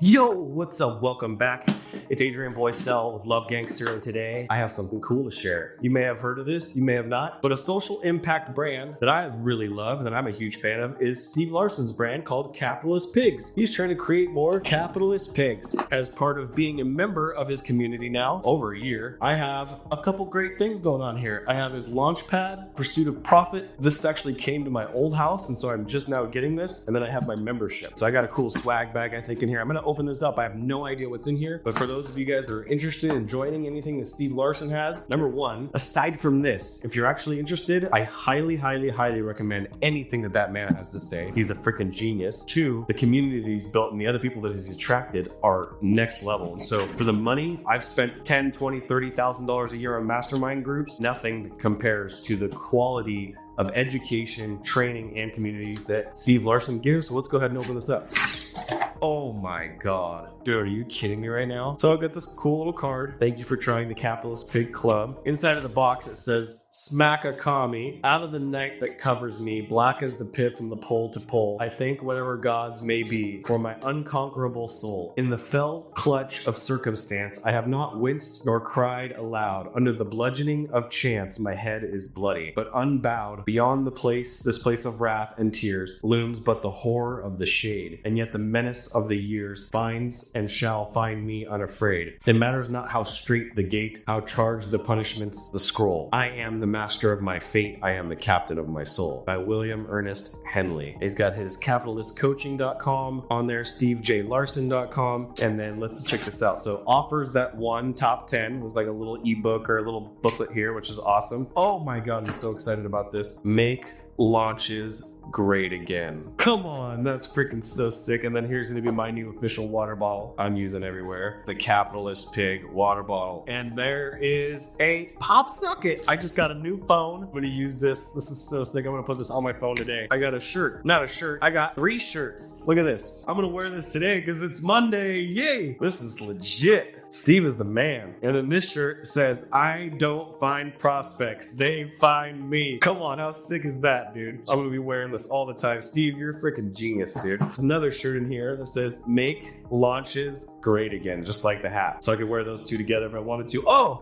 Yo, what's up? Welcome back. It's Adrian Boysel with Love Gangster, and today I have something cool to share. You may have heard of this, you may have not, but a social impact brand that I really love, that I'm a huge fan of, is Steve Larsen's brand called Capitalist Pigs. He's trying to create more capitalist pigs. As part of being a member of his community now, over a year, I have a couple great things going on here. I have his Launchpad, Pursuit of Profit. This actually came to my old house, and so I'm just now getting this, and then I have my membership. So I got a cool swag bag, I think, in here. I'm gonna open this up. I have no idea what's in here, but for those of you guys that are interested in joining anything that Steve Larsen has, number one, aside from this, if you're actually interested, I highly recommend anything that man has to say. He's a freaking genius. Two, the community that he's built and the other people that he's attracted are next level. And so for the money, I've spent $10, $20, $30,000 a year on mastermind groups. Nothing compares to the quality of education, training, and community that Steve Larsen gives. So let's go ahead and open this up. Oh my God. Dude, are you kidding me right now? So I've got this cool little card. Thank you for trying the Capitalist Pig Club. Inside of the box, it says, smack a commie. Out of the night that covers me, black as the pit from the pole to pole, I thank whatever gods may be for my unconquerable soul. In the fell clutch of circumstance, I have not winced nor cried aloud. Under the bludgeoning of chance, my head is bloody. But unbowed, beyond this place of wrath and tears, looms but the horror of the shade. And yet the menace of the years finds and shall find me unafraid. It matters not how straight the gate, how charged the punishments, the scroll. I am the master of my fate. I am the captain of my soul. By William Ernest Henley. He's got his capitalistcoaching.com on there, stevejlarsen.com, and then let's check this out. So offers that one top 10 was like a little ebook or a little booklet here, which is awesome. Oh my God, I'm so excited about this. Make launches great again. Come on, that's freaking so sick. And then here's gonna be my new official water bottle I'm using everywhere. The Capitalist Pig water bottle. And there is a pop socket. I just got a new phone. I'm gonna use this. This is so sick. I'm gonna put this on my phone today. I got a shirt. Not a shirt. I got 3 shirts. Look at this. I'm gonna wear this today because it's Monday. Yay! This is legit. Steve is the man. And then this shirt says, I don't find prospects, they find me. Come on, how sick is that, dude? I'm gonna be wearing this all the time. Steve, you're a freaking genius, dude. Another shirt in here that says, make launches great again, just like the hat. So I could wear those two together if I wanted to. Oh,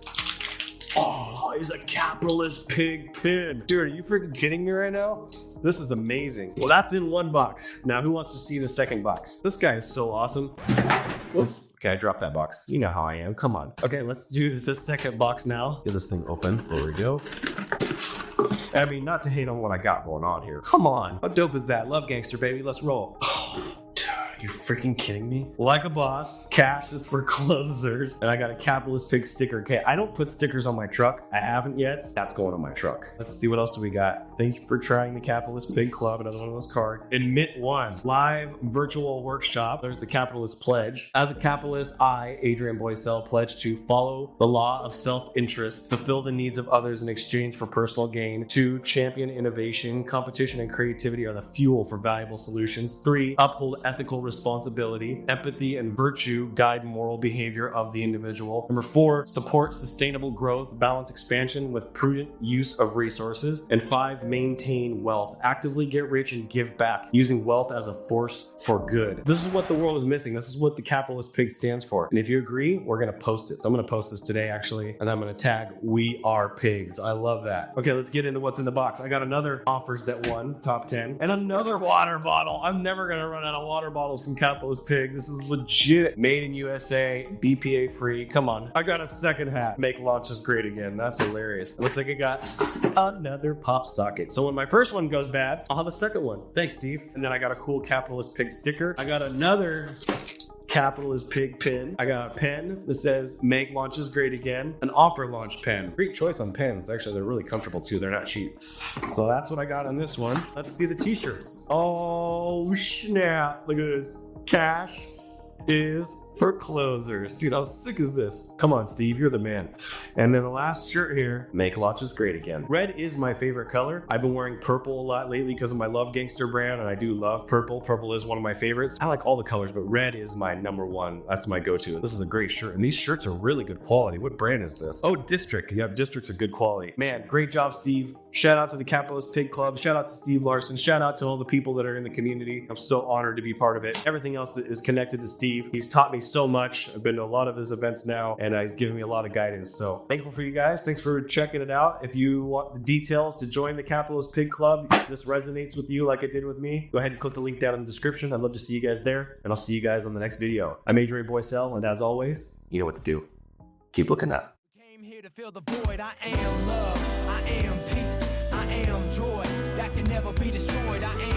he's a Capitalist Pig pin. Dude, are you freaking kidding me right now? This is amazing. Well, that's in one box. Now, who wants to see the second box? This guy is so awesome. Whoops. Okay, I dropped that box. You know how I am. Come on. Okay, let's do the second box now. Get this thing open. There we go. I mean, not to hate on what I got going on here. Come on. How dope is that? Love Gangster, baby. Let's roll. Are you freaking kidding me? Like a boss, cash is for closers, and I got a Capitalist Pig sticker. Okay, I don't put stickers on my truck. I haven't yet. That's going on my truck. Let's see what else do we got. Thank you for trying the Capitalist Pig Club. Another one of those cards. Admit one. Live virtual workshop. There's the Capitalist Pledge. As a capitalist, I, Adrian Boysel, pledge to follow the law of self-interest, fulfill the needs of others in exchange for personal gain. 2, champion innovation. Competition and creativity are the fuel for valuable solutions. 3, uphold ethical responsibility, empathy, and virtue guide moral behavior of the individual. Number 4, support sustainable growth, balance expansion with prudent use of resources. And 5, maintain wealth, actively get rich and give back, using wealth as a force for good. This is what the world is missing. This is what the Capitalist Pig stands for. And if you agree, we're going to post it. So I'm going to post this today, actually, and I'm going to tag We Are Pigs. I love that. Okay, let's get into what's in the box. I got another offers that one, top 10, and another water bottle. I'm never going to run out of water bottles from Capitalist Pig. This is legit. Made in USA, BPA free. Come on. I got a second hat. Make launches great again. That's hilarious. Looks like I got another pop socket. So when my first one goes bad, I'll have a second one. Thanks, Steve. And then I got a cool Capitalist Pig sticker. I got another Capitalist Pig pin. I got a pen that says make launches great again. An offer launch pen. Great choice on pens. Actually, they're really comfortable too. They're not cheap. So that's what I got on this one. Let's see the t-shirts. Oh snap. Look at this. Cash is for closers. Dude, how sick is this? Come on, Steve, you're the man. And then the last shirt here, make launches great again. Red is my favorite color. I've been wearing purple a lot lately because of my Love Gangster brand, and I do love purple. Purple is one of my favorites. I like all the colors, but red is my number one. That's my go-to. This is a great shirt, and these shirts are really good quality. What brand is this? Oh, District. Yeah, District's a good quality. Man, great job, Steve. Shout out to the Capitalist Pig Club. Shout out to Steve Larsen. Shout out to all the people that are in the community. I'm so honored to be part of it. Everything else that is connected to Steve Steve. He's taught me so much. I've been to a lot of his events now, and he's given me a lot of guidance. So thankful for you guys. Thanks for checking it out. If you want the details to join the Capitalist Pig Club, if this resonates with you like it did with me, go ahead and click the link down in the description. I'd love to see you guys there, and I'll see you guys on the next video. I'm Adrian Boysel, and as always, you know what to do. Keep looking up. Came here to fill the void. I am love. I am peace. I am joy that can never be destroyed. I am